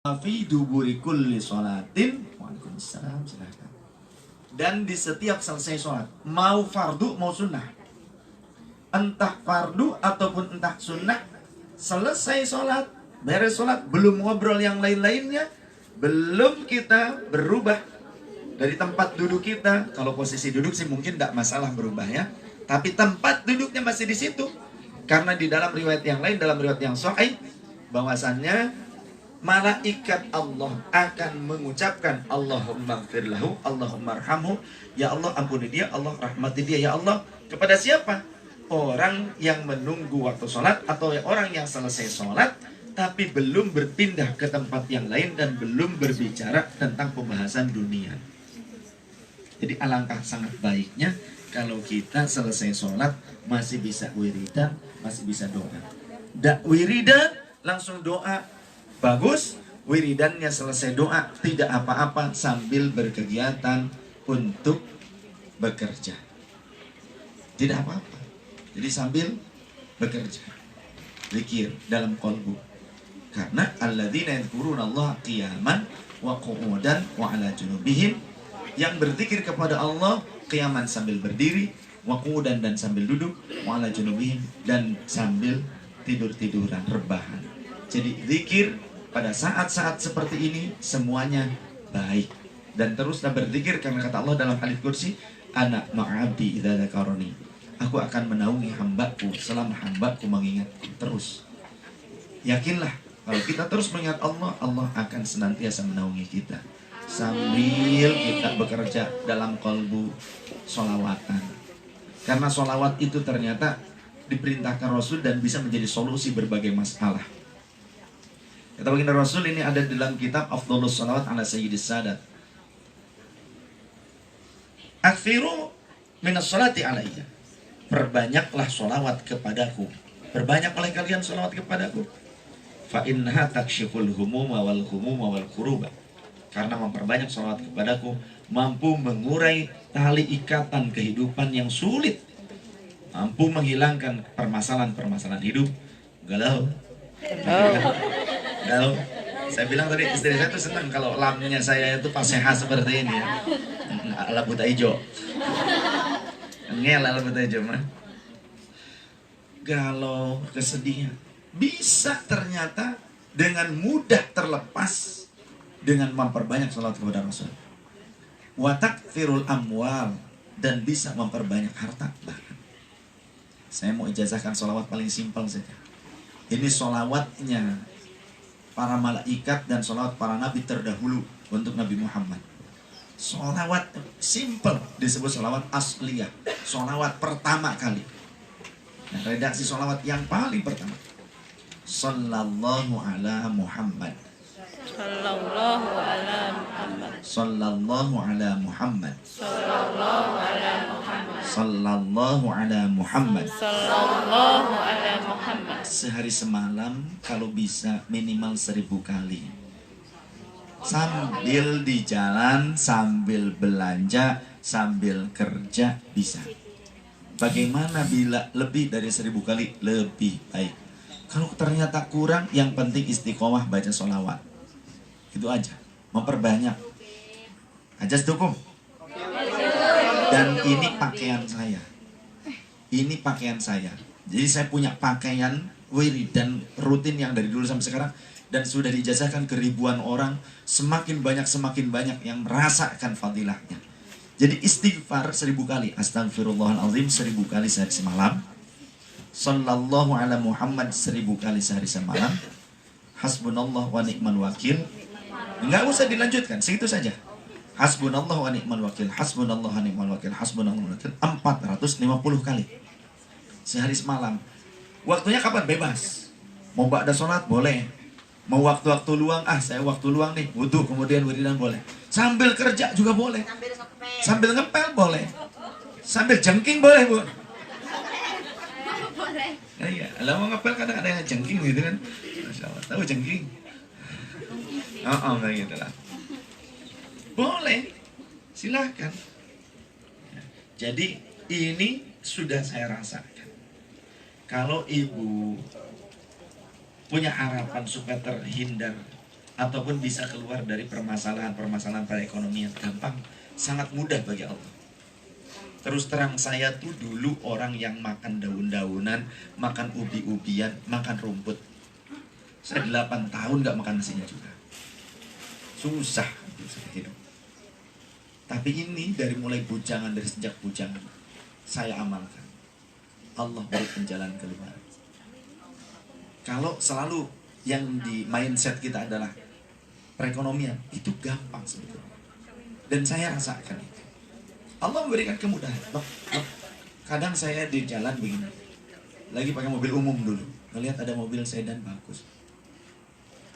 Fi duburi kulli sholatin. Waalaikumsalam, silahkan. Dan di setiap selesai sholat, mau fardu mau sunnah, entah fardu ataupun entah sunnah, selesai sholat, beres sholat, belum ngobrol yang lain-lainnya, belum kita berubah dari tempat duduk kita. Kalau posisi duduk sih mungkin tidak masalah berubah ya, tapi tempat duduknya masih di situ. Karena di dalam riwayat yang lain, dalam riwayat yang sahih, bahwasannya malaikat Allah akan mengucapkan Allahumma gfirlahu, Allahumma arhamhu, ya Allah ampuni dia, Allah rahmati dia, ya Allah. Kepada siapa? Orang yang menunggu waktu sholat atau orang yang selesai sholat tapi belum berpindah ke tempat yang lain dan belum berbicara tentang pembahasan dunia. Jadi alangkah sangat baiknya kalau kita selesai sholat masih bisa wiridan, masih bisa doa. Wiridan langsung doa, bagus. Wiridannya selesai doa, tidak apa-apa sambil berkegiatan untuk bekerja, tidak apa-apa. Jadi sambil bekerja, zikir dalam qalbu. Karena alladzina yadhkuruna Allah qiyaman wa qu'udan wa ala junubihim, yang berzikir kepada Allah qiyaman sambil berdiri, wa qu'udan dan sambil duduk, wa ala junubihim dan sambil tidur-tiduran, rebahan. Jadi zikir pada saat-saat seperti ini semuanya baik. Dan teruslah berzikir karena kata Allah dalam hadits qudsi, ana ma'abdi idza dzakarani. Aku akan menaungi hambaku selama hambaku mengingatku. Terus yakinlah kalau kita terus mengingat Allah, Allah akan senantiasa menaungi kita sambil kita bekerja dalam qalbu sholawatan. Karena sholawat itu ternyata diperintahkan Rasul dan bisa menjadi solusi berbagai masalah. Kata baginda Rasul, ini ada dalam kitab Afdhalus Sholawat ala Sayyidis Sadat. Akthiru minas sholati alayya. Perbanyaklah sholawat kepadaku. Perbanyak oleh kalian sholawat kepadaku. Fa innaha takshiful humuma wal humuma wal kuruba. Karena memperbanyak sholawat kepadaku mampu mengurai tali ikatan kehidupan yang sulit, mampu menghilangkan permasalahan-permasalahan hidup. Galau. Galau. Saya bilang tadi istri saya tuh senang kalau lamnya saya itu paseha seperti ini ya. Ala buta hijau. Ngel ala buta hijau mah. Galau, kesedihan bisa ternyata dengan mudah terlepas dengan memperbanyak salat kepada Rasul. Wa takfirul amwal, dan bisa memperbanyak harta. Bahkan saya mau ijazahkan sholawat paling simpel saja. Ini sholawatnya para malaikat dan sholawat para nabi terdahulu untuk Nabi Muhammad. Sholawat simple disebut sholawat asliyah, sholawat pertama kali. Nah, redaksi sholawat yang paling pertama, sallallahu ala Muhammad, sallallahu ala Muhammad, sallallahu ala Muhammad, sallallahu ala Muhammad, sallallahu ala Muhammad, sallallahu ala Muhammad. Sehari semalam kalau bisa minimal 1000 kali. Sambil di jalan, sambil belanja, sambil kerja bisa. Bagaimana bila lebih dari 1000 kali? Lebih baik. Kalau ternyata kurang, yang penting istiqomah baca sholawat. Itu aja, memperbanyak. Ajas dukung. Dan ini pakaian saya. Ini pakaian saya. Jadi saya punya pakaian wirid dan rutin yang dari dulu sampai sekarang, dan sudah dijazahkan ke ribuan orang. Semakin banyak yang merasakan fadilahnya. Jadi istighfar 1000 kali, astagfirullahaladzim 1000 kali sehari semalam, sallallahu ala Muhammad 1000 kali sehari semalam, hasbunallah wa ni'mal wakil. Enggak usah dilanjutkan, segitu saja. Hasbunallah wa ni'mal wakil, hasbunallah wa ni'mal wakil, hasbunallah wa ni'mal wakil, 450 kali sehari semalam. Waktunya kapan? Bebas. Mau ba'da sholat boleh, mau waktu-waktu luang, saya waktu luang nih, wudu kemudian wiridan boleh. Sambil kerja juga boleh, sambil ngepel boleh, sambil jengking boleh, Bu. Iya, kalau mau ngepel kadang ada yang jengking gitu kan. Masya Allah, tahu jengking? Kayak gitu lah. Boleh, silahkan. Jadi ini sudah saya rasakan. Kalau ibu punya harapan supaya terhindar ataupun bisa keluar dari permasalahan-permasalahan perekonomian. Gampang, sangat mudah bagi Allah. Terus terang, saya tuh dulu orang yang makan daun-daunan, makan ubi-ubian, makan rumput. Saya 8 tahun gak makan nasinya juga. Susah saya hidup. Tapi ini dari mulai bujangan, dari sejak bujangan saya amalkan. Allah berikan jalan keluar. Kalau selalu yang di mindset kita adalah perekonomian, itu gampang sebetulnya. Dan saya rasakan itu. Allah memberikan kemudahan. Loh, kadang saya di jalan begini, lagi pakai mobil umum dulu, ngelihat ada mobil sedan bagus,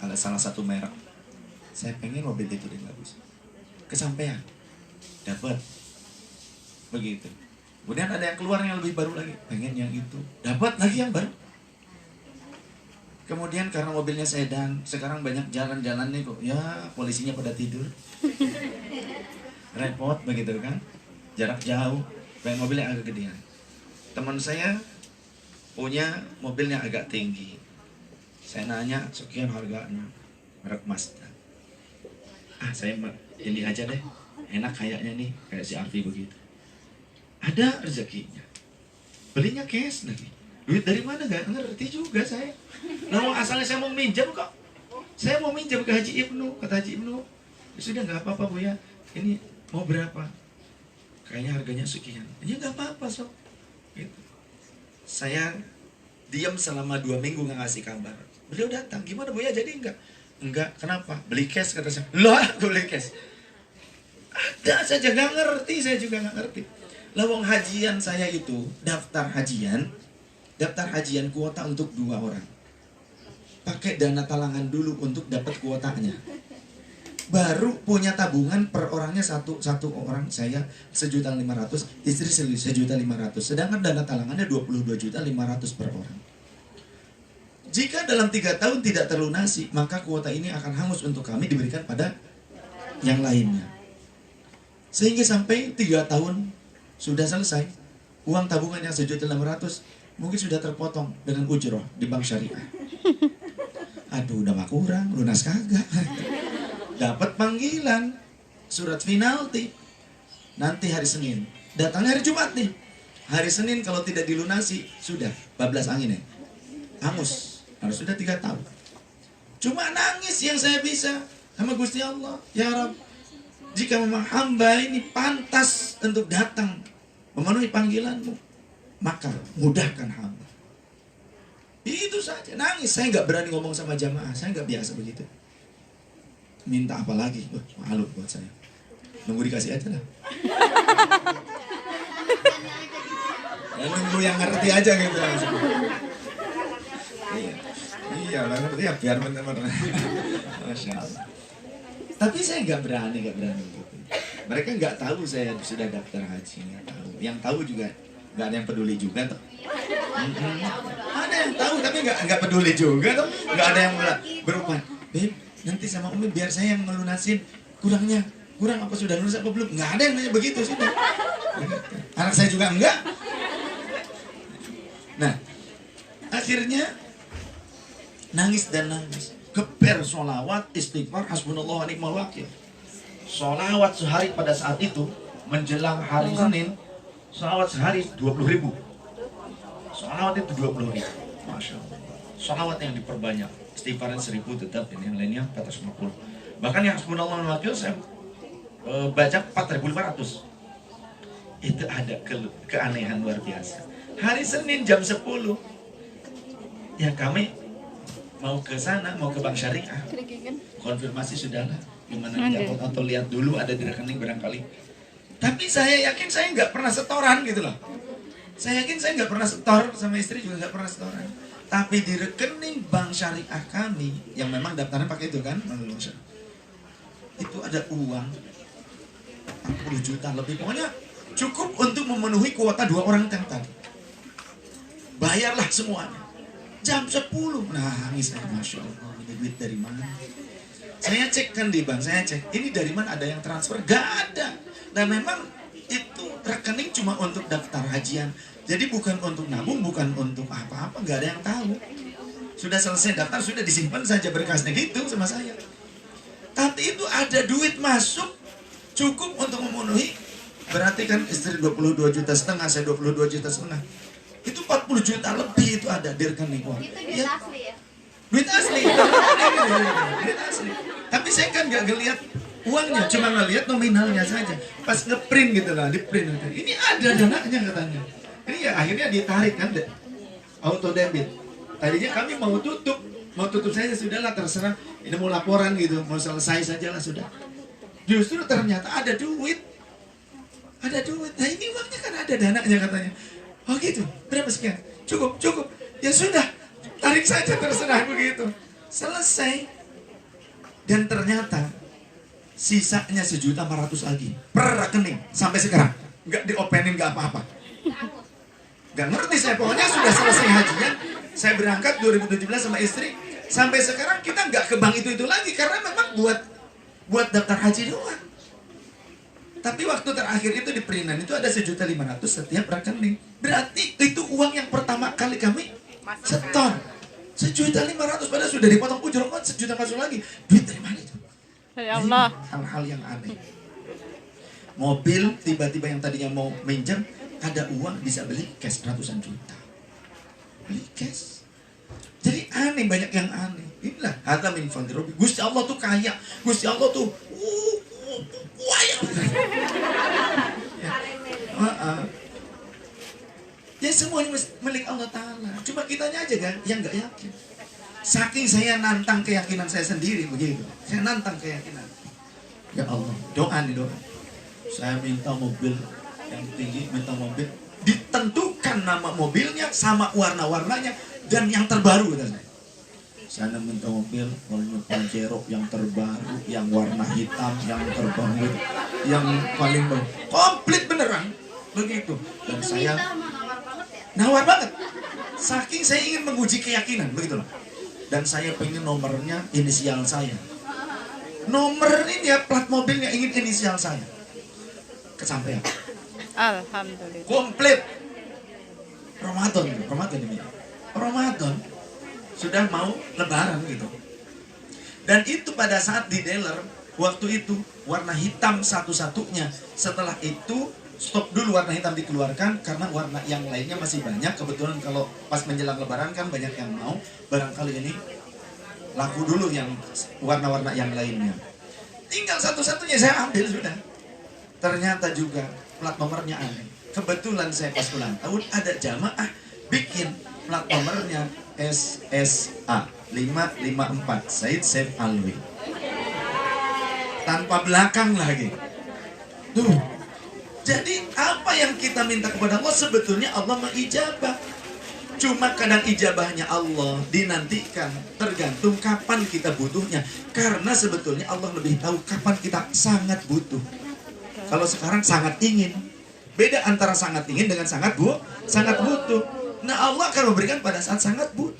ada salah satu merek, saya pengen mobil itu deh bagus. Kesampaian, dapat, begitu. Kemudian ada yang keluar yang lebih baru lagi, pengen yang itu, dapat lagi yang baru. Kemudian karena mobilnya sedan, sekarang banyak jalan-jalan nih kok, ya polisinya pada tidur, repot begitu kan, jarak jauh, pengen mobilnya agak gedean. Teman saya punya mobilnya agak tinggi, saya nanya sekian harganya, merek Mazda. Saya ini aja deh, enak kayaknya nih, kayak si Arfi begitu. Ada rezekinya, belinya cash lagi. Duit dari mana gak ngerti juga saya. Nah, asalnya saya mau minjam kok. Saya mau minjam ke Haji Ibnu, kata Haji Ibnu, ya sudah nggak apa-apa Bu ya. Ini mau berapa? Kayaknya harganya sekian. Ya nggak apa-apa sob. Gitu. Saya diam selama 2 minggu nggak ngasih kabar. Beliau datang, gimana Bu ya? Jadi enggak? Enggak, kenapa? Beli cash kata saya. Loh, aku beli cash. Ada saja nggak ngerti, saya juga nggak ngerti. Lawang hajian saya itu daftar hajian kuota untuk 2 orang. Pakai dana talangan dulu untuk dapat kuotanya. Baru punya tabungan per orangnya satu orang, saya 1.500.000, istri 1.500.000. Sedangkan dana talangannya 22.500.000 per orang. Jika dalam 3 tahun tidak terlunasi, maka kuota ini akan hangus untuk kami diberikan pada yang lainnya. Sehingga sampai 3 tahun sudah selesai, uang tabungan yang 1.500.000 mungkin sudah terpotong dengan ujroh di bank syariah. Aduh, udah mah kurang, lunas kagak. Dapat panggilan, surat penalti. Nanti hari Senin. Datangnya hari Jumat nih. Hari Senin kalau tidak dilunasi, sudah bablas angin ya. Hangus. Harus sudah 3 tahun. Cuma nangis yang saya bisa sama Gusti Allah. Ya Rabb, jika memang hamba ini pantas untuk datang memenuhi panggilanmu, maka mudahkan hamba. Itu saja, nangis. Saya nggak berani ngomong sama jamaah, saya nggak biasa begitu. Minta apa lagi? Malu buat saya. Nunggu dikasih aja lah. Ya, nunggu yang ngerti aja gitu. Iya, lah ngerti ya, biar benar-benar. Masya Allah. Tapi saya nggak berani gitu. Mereka nggak tahu saya sudah daftar haji, nggak tahu. Yang tahu juga nggak ada yang peduli juga tuh. Ada yang tahu tapi nggak peduli juga tuh. Nggak ada yang berupan. Beb, nanti sama Umi biar saya yang melunasin kurang apa sudah lunas apa belum? Nggak ada yang nanya begitu sih. Anak saya juga enggak. Nah, akhirnya nangis. Geber sholawat, istighfar, hasbunallah wa ni'mal wakil. Sholawat sehari pada saat itu menjelang hari Senin, sholawat sehari 20.000. Sholawat itu 20.000. Masya Allah. Sholawat yang diperbanyak, istighfaran 1.000 tetap, ini yang lainnya 450. Bahkan yang hasbunallah wa ni'mal wakil saya baca 4.500. Itu ada keanehan luar biasa. Hari Senin jam 10, ya kami mau ke sana, mau ke Bank Syariah. Konfirmasi sudahlah. Gimana atau lihat dulu ada di rekening barangkali. Tapi saya yakin saya nggak pernah setoran gitu loh. Saya yakin saya nggak pernah setor, sama istri juga nggak pernah setoran. Tapi di rekening Bank Syariah kami, yang memang daftarnya pakai itu kan, itu ada uang 40 juta lebih. Pokoknya cukup untuk memenuhi kuota 2 orang tadi. Bayarlah semuanya. Jam 10, nangis saya, Masya Allah, ini duit dari mana? Saya cek kan di bank, saya cek, ini dari mana ada yang transfer? Gak ada. Dan memang itu rekening cuma untuk daftar hajian. Jadi bukan untuk nabung, bukan untuk apa-apa, gak ada yang tahu. Sudah selesai daftar, sudah disimpan saja berkasnya gitu sama saya. Berarti itu ada duit masuk cukup untuk memenuhi. Berarti kan istri 22,5 juta, saya 22,5 juta. Itu 40 juta lebih itu ada di rekening uang. Itu duit asli ya? Duit asli. Duit asli. Tapi saya kan nggak ngeliat uangnya, cuma ngeliat nominalnya saja. Pas ngeprint gitu lah, di print. Ini ada dananya katanya. Ini ya akhirnya ditarik kan, auto debit. Tadinya kami mau tutup saja sudahlah, terserah. Ini mau laporan gitu, mau selesai saja lah sudah. Justru ternyata ada duit. Ada duit. Nah ini uangnya kan ada dananya katanya. Oh gitu, berapa sekian? Cukup. Ya sudah, tarik saja terserah begitu. Selesai. Dan ternyata sisanya 1.400.000 lagi per rekening sampai sekarang. Nggak diopenin, nggak apa-apa. Nggak ngerti saya, pokoknya sudah selesai hajian. Saya berangkat 2017 sama istri. Sampai sekarang kita nggak ke bank itu lagi karena memang buat daftar haji doang. Tapi waktu terakhir itu di perinan itu ada 1.500.000 setiap rekening. Berarti itu uang yang pertama kali kami setor. 1.500.000 padahal sudah dipotong ujung kan 1 juta masuk lagi. Duit dari mana itu? Ya Allah. Hal-hal yang aneh. Mobil tiba-tiba yang tadinya mau minjem ada uang bisa beli cash ratusan juta. Beli cash. Jadi aneh, banyak yang aneh. Inilah hadza min fadli rabbi. Gusti Allah tuh kaya. Gusti Allah tuh kaya. Ya semuanya milik Allah Ta'ala. Cuma kitanya aja kan yang nggak yakin. Saking saya nantang keyakinan saya sendiri begitu. Saya nantang keyakinan. Ya Allah, doa nih doa. Saya minta mobil yang tinggi, minta mobil. Ditentukan nama mobilnya sama warna-warnanya dan yang terbaru kata saya. Saya minta mobil Pajero yang terbaru, yang warna hitam, yang terbaru, yang paling baru. Komplit beneran begitu. Dan saya nawar banget. Saking saya ingin menguji keyakinan begitu loh. Dan saya pengen nomornya inisial saya. Nomor ini ya, plat mobilnya ingin inisial saya. Kesampaian. Alhamdulillah. Komplit. Ramadan ini. Ramadan sudah mau lebaran gitu. Dan itu pada saat di dealer waktu itu warna hitam satu-satunya. Setelah itu stop dulu warna hitam dikeluarkan karena warna yang lainnya masih banyak. Kebetulan kalau pas menjelang lebaran kan banyak yang mau. Barangkali ini laku dulu yang warna-warna yang lainnya. Tinggal satu-satunya saya ambil sudah. Ternyata juga plat nomornya aneh. Kebetulan saya pas ulang tahun ada jamaah bikin plat nomornya SSA 554 Said Saif Alwi. Tanpa belakang lagi. Tuh. Jadi apa yang kita minta kepada Allah sebetulnya Allah mengijabah. Cuma kadang ijabahnya Allah dinantikan tergantung kapan kita butuhnya. Karena sebetulnya Allah lebih tahu kapan kita sangat butuh. Kalau sekarang sangat ingin. Beda antara sangat ingin dengan sangat butuh. Nah Allah akan memberikan pada saat sangat butuh.